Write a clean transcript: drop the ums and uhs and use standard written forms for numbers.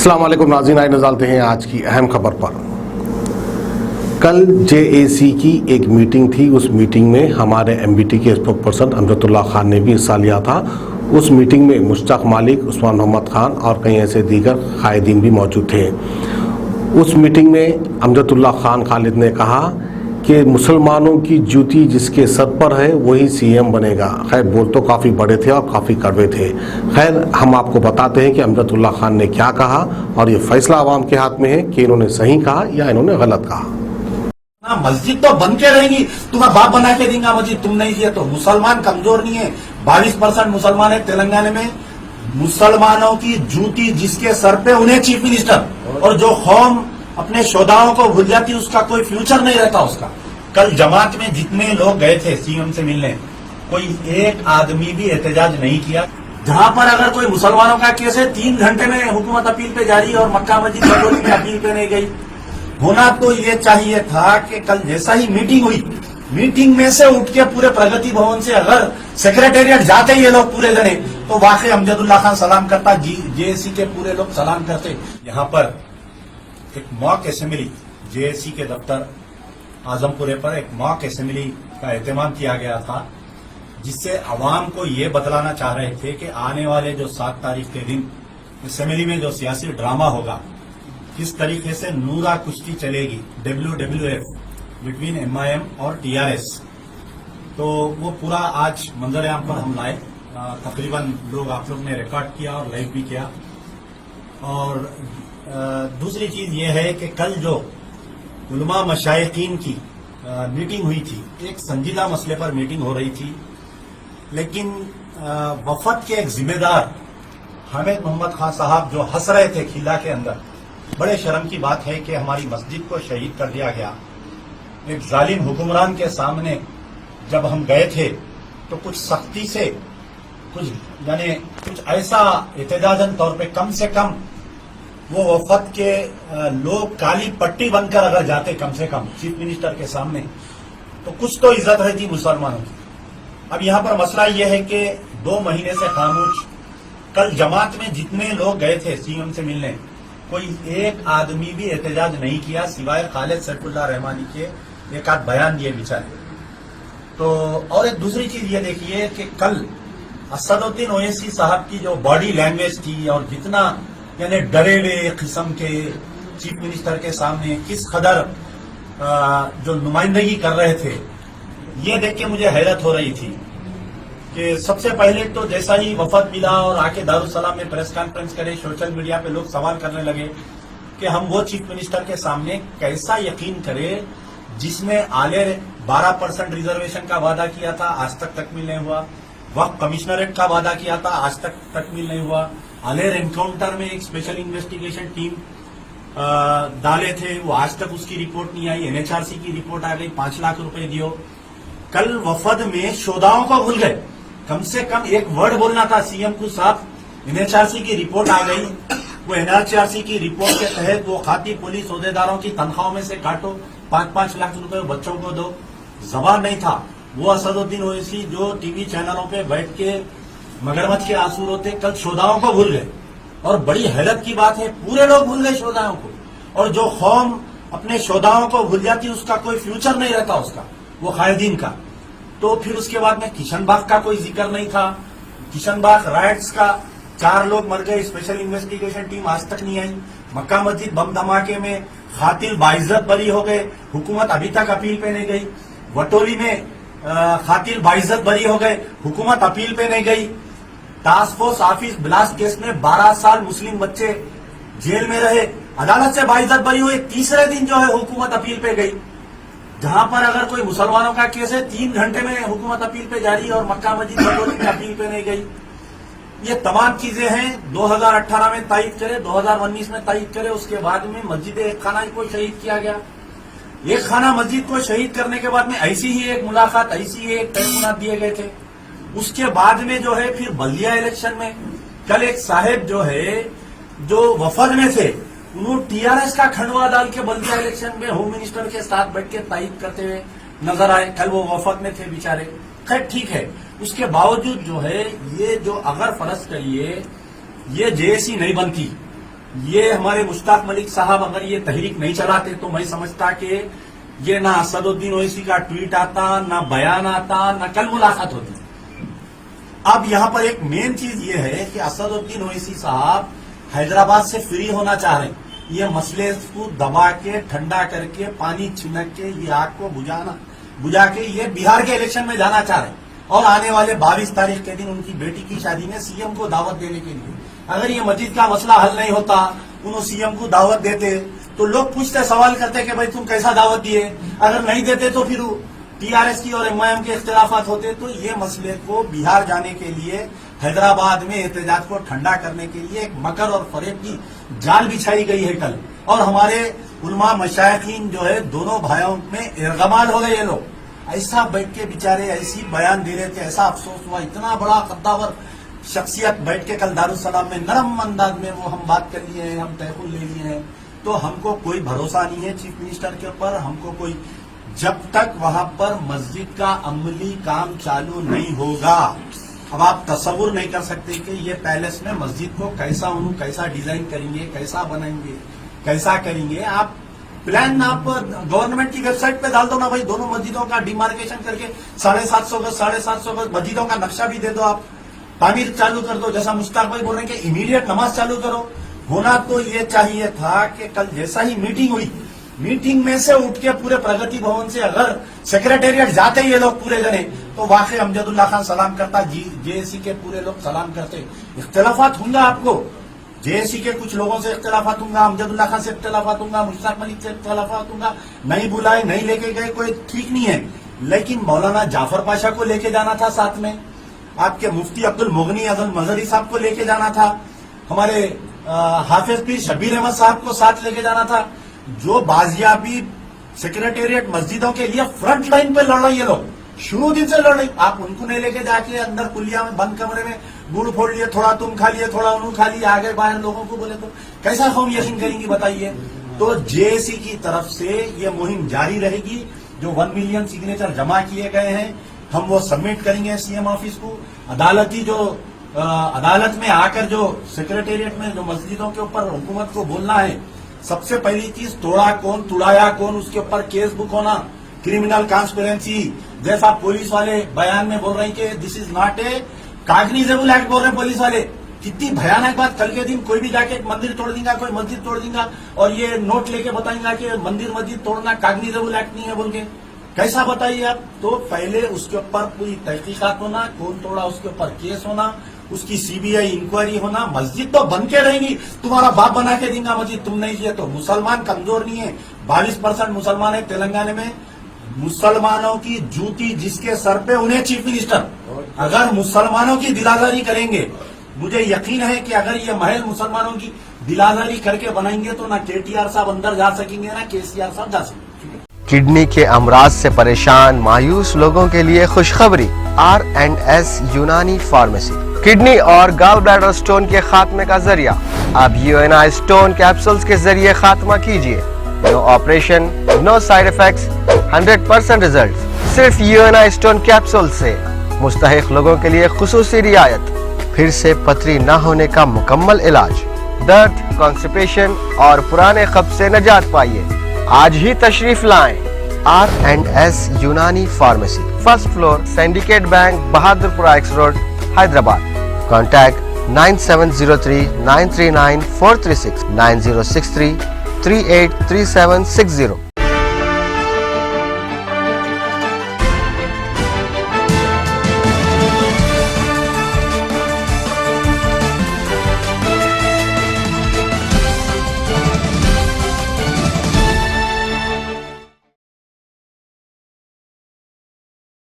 السلام علیکم ناظرین، آئے نظر ہیں آج کی اہم خبر پر۔ کل JAC کی ایک میٹنگ تھی، اس میٹنگ میں ہمارے MBT کے اسپوک پرسن امجد اللہ خان نے بھی حصہ لیا تھا۔ اس میٹنگ میں مشتاق مالک، عثمان محمد خان اور کئی ایسے دیگر قائدین بھی موجود تھے۔ اس میٹنگ میں امجد اللہ خان خالد نے کہا کہ مسلمانوں کی جوتی جس کے سر پر ہے وہی CM بنے گا۔ خیر بول تو کافی بڑے تھے اور کافی کڑوے تھے۔ خیر ہم آپ کو بتاتے ہیں کہ امجد اللہ خان نے کیا کہا، اور یہ فیصلہ عوام کے ہاتھ میں ہے کہ انہوں نے صحیح کہا یا انہوں نے غلط کہا۔ مسجد تو بن کے رہیں گی، تمہیں باپ بنا کے دیں گا مسجد، تم نہیں کیا تو مسلمان کمزور نہیں ہے۔ 22% مسلمان ہے تلنگانہ میں۔ مسلمانوں کی جوتی جس کے سر پہ انہیں چیف منسٹر، اور جو قوم اپنے شہداؤں کو بھول جاتی اس کا کوئی فیوچر نہیں رہتا اس کا۔ کل جماعت میں جتنے لوگ گئے تھے CM سے ملنے، کوئی ایک آدمی بھی احتجاج نہیں کیا۔ جہاں پر اگر کوئی مسلمانوں کا کیس ہے 3 گھنٹے میں حکومت اپیل پہ جاری، اور مکہ مسجد بٹولی میں اپیل پہ نہیں گئی۔ ہونا تو یہ چاہیے تھا کہ کل جیسا ہی میٹنگ ہوئی، میٹنگ میں سے اٹھ کے پورے پرگتی بھون سے اگر سیکریٹریٹ جاتے یہ لوگ پورے جنے تو واقعی امجد اللہ خان سلام کرتا، JAC کے پورے لوگ سلام کرتے۔ یہاں پر ایک موک اسمبلی JAC کے دفتر اعظم پورے پر ایک موک اسمبلی کا اہتمام کیا گیا تھا، جس سے عوام کو یہ بتلانا چاہ رہے تھے کہ آنے والے جو 7 تاریخ کے دن اسمبلی میں جو سیاسی ڈرامہ ہوگا، کس طریقے سے نورا کشتی چلے گی WWF بٹوین MIM اور TRS، تو وہ پورا آج منظر عام پر ہم لائے۔ تقریباً لوگ آپ لوگ نے ریکارڈ کیا اور لائیو بھی کیا۔ اور دوسری چیز یہ ہے کہ کل جو علماء مشائقین کی میٹنگ ہوئی تھی، ایک سنجیدہ مسئلے پر میٹنگ ہو رہی تھی، لیکن وفد کے ایک ذمہ دار حامد محمد خان صاحب جو ہنس رہے تھے کھلا کے اندر، بڑے شرم کی بات ہے کہ ہماری مسجد کو شہید کر دیا گیا۔ ایک ظالم حکمران کے سامنے جب ہم گئے تھے تو کچھ سختی سے کچھ ایسا احتجاجاً طور پہ کم سے کم وہ وفد کے لوگ کالی پٹی بن کر اگر جاتے کم سے کم چیف منسٹر کے سامنے تو کچھ تو عزت رہتی مسلمانوں کی۔ اب یہاں پر مسئلہ یہ ہے کہ 2 مہینے سے خاموش۔ کل جماعت میں جتنے لوگ گئے تھے CM سے ملنے، کوئی ایک آدمی بھی احتجاج نہیں کیا سوائے خالد سیف اللہ رحمانی کے ایک آدھ بیان دیے بیچارے۔ تو اور ایک دوسری چیز یہ دیکھیے کہ کل اسد الدین اویسی صاحب کی جو باڈی لینگویج تھی، اور جتنا یعنی ڈرے ہوئے قسم کے چیف منسٹر کے سامنے کس قدر جو نمائندگی کر رہے تھے، یہ دیکھ کے مجھے حیرت ہو رہی تھی کہ سب سے پہلے تو جیسا ہی وفد ملا اور آ کے دارالسلام میں پریس کانفرنس کرے، سوشل میڈیا پہ لوگ سوال کرنے لگے کہ ہم وہ چیف منسٹر کے سامنے کیسا یقین کرے جس نے اعلی 12% ریزرویشن کا وعدہ کیا تھا، آج تک تکمیل نہیں ہوا۔ وقت کمشنریٹ کا وعدہ کیا تھا، آج تک تکمیل نہیں ہوا۔ الیر انکاؤنٹر میں ایک اسپیشل انویسٹیگیشن ٹیم ڈالے تھے، وہ آج تک اس کی رپورٹ نہیں آئی۔ NHRC کی رپورٹ آ گئی، 5 لاکھ روپے دیو۔ کل وفد میں شہداؤں کو بھول گئے، کم سے کم ایک ورڈ بولنا تھا CM کو صاحب۔ NHRC کی رپورٹ آ گئی، وہ NHRC کی رپورٹ کے تحت وہ خاطی پولیس عہدیداروں کی تنخواہوں میں سے کاٹو، 5-5 لاکھ روپے بچوں کو دو۔ زبان نہیں تھا وہ اسد الدین اویسی جو ٹی وی چینلوں پہ بیٹھ کے مگرمچھ کے آنسو روتے، کل شہداؤں کو بھول گئے۔ اور بڑی حیرت کی بات ہے، پورے لوگ بھول گئے شہداؤں کو، اور جو قوم اپنے شہداؤں کو بھول جاتی اس کا کوئی فیوچر نہیں رہتا اس کا، وہ قائدین کا۔ تو پھر اس کے بعد میں کشن باغ کا کوئی ذکر نہیں تھا۔ کشن باغ رائٹس کا 4 لوگ مر گئے، اسپیشل انویسٹیگیشن ٹیم آج تک نہیں آئی۔ مکہ مسجد بم دھماکے میں قاتل باعزت بری ہو گئے، حکومت ابھی تک اپیل پہ نہیں گئی۔ وٹولی میں قاتل باعزت بری ہو گئے، حکومت اپیل پہ نہیں گئی۔ Task force office blast case میں 12 سال مسلم بچے جیل میں رہے، عدالت سے باعزت بری ہوئے، تیسرے دن جو ہے حکومت اپیل پہ گئی۔ جہاں پر اگر کوئی مسلمانوں کا کیس ہے 3 گھنٹے میں حکومت اپیل پہ جاری، اور مکہ مسجد بٹولی میں اپیل پہ نہیں گئی۔ یہ تمام چیزیں ہیں 2018 میں تائید کرے، 2019 میں تائید کرے، اس کے بعد میں مسجد ایک خانہ کو شہید کیا گیا۔ ایک خانہ مسجد کو شہید کرنے کے بعد میں ایسی ہی ایک ملاقات، ایسی ہی ایک تیقنات دیے گئے تھے۔ اس کے بعد میں جو ہے پھر بلدیہ الیکشن میں کل ایک صاحب جو ہے جو وفد میں تھے، انہوں TRS کا کھنڈوا ڈال کے بلدیہ الیکشن میں ہوم منسٹر کے ساتھ بیٹھ کے تائید کرتے ہوئے نظر آئے۔ کل وہ وفد میں تھے بیچارے۔ خیر ٹھیک ہے، اس کے باوجود جو ہے یہ جو اگر فرض کریے یہ JAC نہیں بنتی یہ ہمارے مشتاق ملک صاحب اگر یہ تحریک نہیں چلاتے تو میں سمجھتا کہ یہ نہ اسد الدین اویسی کا ٹویٹ آتا، نہ بیان آتا، نہ کل ملاقات ہوتی. اب یہاں پر ایک مین چیز یہ ہے کہ اسد الدین اویسی صاحب حیدرآباد سے فری ہونا چاہ رہے ہیں. یہ مسئلے کو دبا کے ٹھنڈا کر کے پانی چھنک کے یہ آگ کو بجھا کے یہ بہار کے الیکشن میں جانا چاہ رہے ہیں اور آنے والے 22 تاریخ کے دن ان کی بیٹی کی شادی میں سی ایم کو دعوت دینے کے لیے. اگر یہ مسجد کا مسئلہ حل نہیں ہوتا، انہوں سی ایم کو دعوت دیتے تو لوگ پوچھتے، سوال کرتے کہ بھائی تم کیسا دعوت دیے. اگر نہیں دیتے تو پھر ٹی آر ایس کی اور ایم آئی ایم کے اختلافات ہوتے. تو یہ مسئلے کو بہار جانے کے لیے حیدرآباد میں احتجاج کو ٹھنڈا کرنے کے لیے ایک مکر اور فریب کی جال بچھائی گئی ہے کل. اور ہمارے علماء مشائخین جو ہے دونوں بھائیوں میں ارغمال ہو گئے. یہ لوگ ایسا بیٹھ کے بیچارے ایسی بیان دے رہے تھے، ایسا افسوس ہوا. اتنا بڑا قداور شخصیت بیٹھ کے کل دارالسلام میں نرم انداز میں وہ ہم بات کر لیے ہیں، ہم تحفظ لے لیے ہیں. تو ہم کو کوئی بھروسہ نہیں ہے چیف منسٹر کے اوپر. ہم کو کوئی جب تک وہاں پر مسجد کا عملی کام چالو نہیں ہوگا، اب آپ تصور نہیں کر سکتے کہ یہ پیلس میں مسجد کو کیسا ڈیزائن کریں گے، کیسا بنائیں گے، کیسا کریں گے. آپ پلان آپ گورنمنٹ کی ویب سائٹ پہ ڈال دو نا بھائی، دونوں مسجدوں کا ڈیمارکیشن کر کے 750 گز 750 گز مسجدوں کا نقشہ بھی دے دو. آپ تعمیر چالو کر دو. جیسا مشتاق بھائی بول رہے ہیں کہ امیڈیٹ نماز چالو کرو. ہونا تو یہ چاہیے تھا کہ کل جیسا ہی میٹنگ ہوئی، میٹنگ میں سے اٹھ کے پورے پرگتی بھون سے اگر سیکریٹریٹ جاتے یہ لوگ پورے جنے تو واقعی امجد اللہ خان سلام کرتا، جے اے سی کے پورے لوگ سلام کرتے. اختلافات ہوں گا آپ کو، جے اے سی کے کچھ لوگوں سے اختلافات ہوں گا، امجد اللہ خان سے اختلافات ہوں گا، مشتاق ملک سے اختلافات ہوں گا. نہیں بلائے، نہیں لے کے گئے، کوئی ٹھیک نہیں ہے. لیکن مولانا جعفر پاشا کو لے کے جانا تھا ساتھ میں، آپ کے مفتی عبد المغنی اعظم مظہری صاحب کو لے کے جانا تھا، ہمارے حافظ پیر شبیر احمد صاحب کو ساتھ لے کے جانا تھا. جو بازیابی سیکریٹریٹ مسجدوں کے لیے فرنٹ لائن پہ لڑ رہے یہ لوگ، شروع دن سے لڑ رہے. آپ ان کو نہیں لے کے جا کے اندر کلیا میں بند کمرے میں گڑ پھوڑ لیے، تھوڑا تم کھا لیے، تھوڑا انہوں کھا لیے، آگے باہر لوگوں کو بولے تو کیسا قوم یقین کریں گی بتائیے. تو جے اے سی کی طرف سے یہ مہم جاری رہے گی. جو 1 ملین سگنیچر جمع کیے گئے ہیں ہم وہ سبمٹ کریں گے سی ایم آفس کو. عدالت میں آ کر جو سیکریٹریٹ میں جو مسجدوں کے اوپر حکومت کو بولنا ہے، سب سے پہلی چیز توڑا کون توڑایا کون، اس کے اوپر کیس بک ہونا، کرمنل کانسپیرنسی. جیسا پولیس والے بیان میں بول رہے ہیں کہ دس از ناٹ اے کاگنیزیبل ایکٹ بول رہے ہیں پولیس والے. کتنی بھیانک بات. کل کے دن کوئی بھی جا کے ایک مندر توڑ دیں گا، کوئی مسجد توڑ دیں گا اور یہ نوٹ لے کے بتائیں گا کہ مندر مسجد توڑنا کاگنیزیبل ایکٹ نہیں ہے بول کے. کیسا بتائیے آپ. تو پہلے اس کے اوپر پوری تحقیقات ہونا، کون توڑا اس کے اوپر کیس ہونا، اس کی سی بی آئی انکوائری ہونا. مسجد تو بن کے رہیں گی، تمہارا باپ بنا کے دیں گا مسجد، تم نہیں کیے تو. مسلمان کمزور نہیں ہے، 22% مسلمان ہے تلنگانہ میں. مسلمانوں کی جوتی جس کے سر پہ انہیں چیف منسٹر. اگر مسلمانوں کی دلاداری کریں گے، مجھے یقین ہے کہ اگر یہ محل مسلمانوں کی دلاداری کر کے بنائیں گے تو نہ کے ٹی آر صاحب اندر جا سکیں گے، نہ کے سی آر صاحب جا سکیں گے. کڈنی کے امراض سے پریشان مایوس لوگوں کے لیے خوشخبری. R&S یونانی فارمیسی کڈنی اور گال بلیڈر سٹون کے خاتمے کا ذریعہ. اب UNI سٹون کیپسولز کے ذریعے خاتمہ کیجیے. نو آپریشن، نو سائیڈ ایفیکٹس، 100% ریزلٹ. صرف UNI سٹون کیپسول سے مستحق لوگوں کے لیے خصوصی رعایت. پھر سے پتھری نہ ہونے کا مکمل علاج. درد، کانسٹیپیشن اور پرانے قبض سے نجات پائیے. آج ہی تشریف لائیں. R&S Unani pharmacy, first floor, syndicate bank, Bahadurpura X road, Hyderabad. Contact 9703 939 436 9063 383760.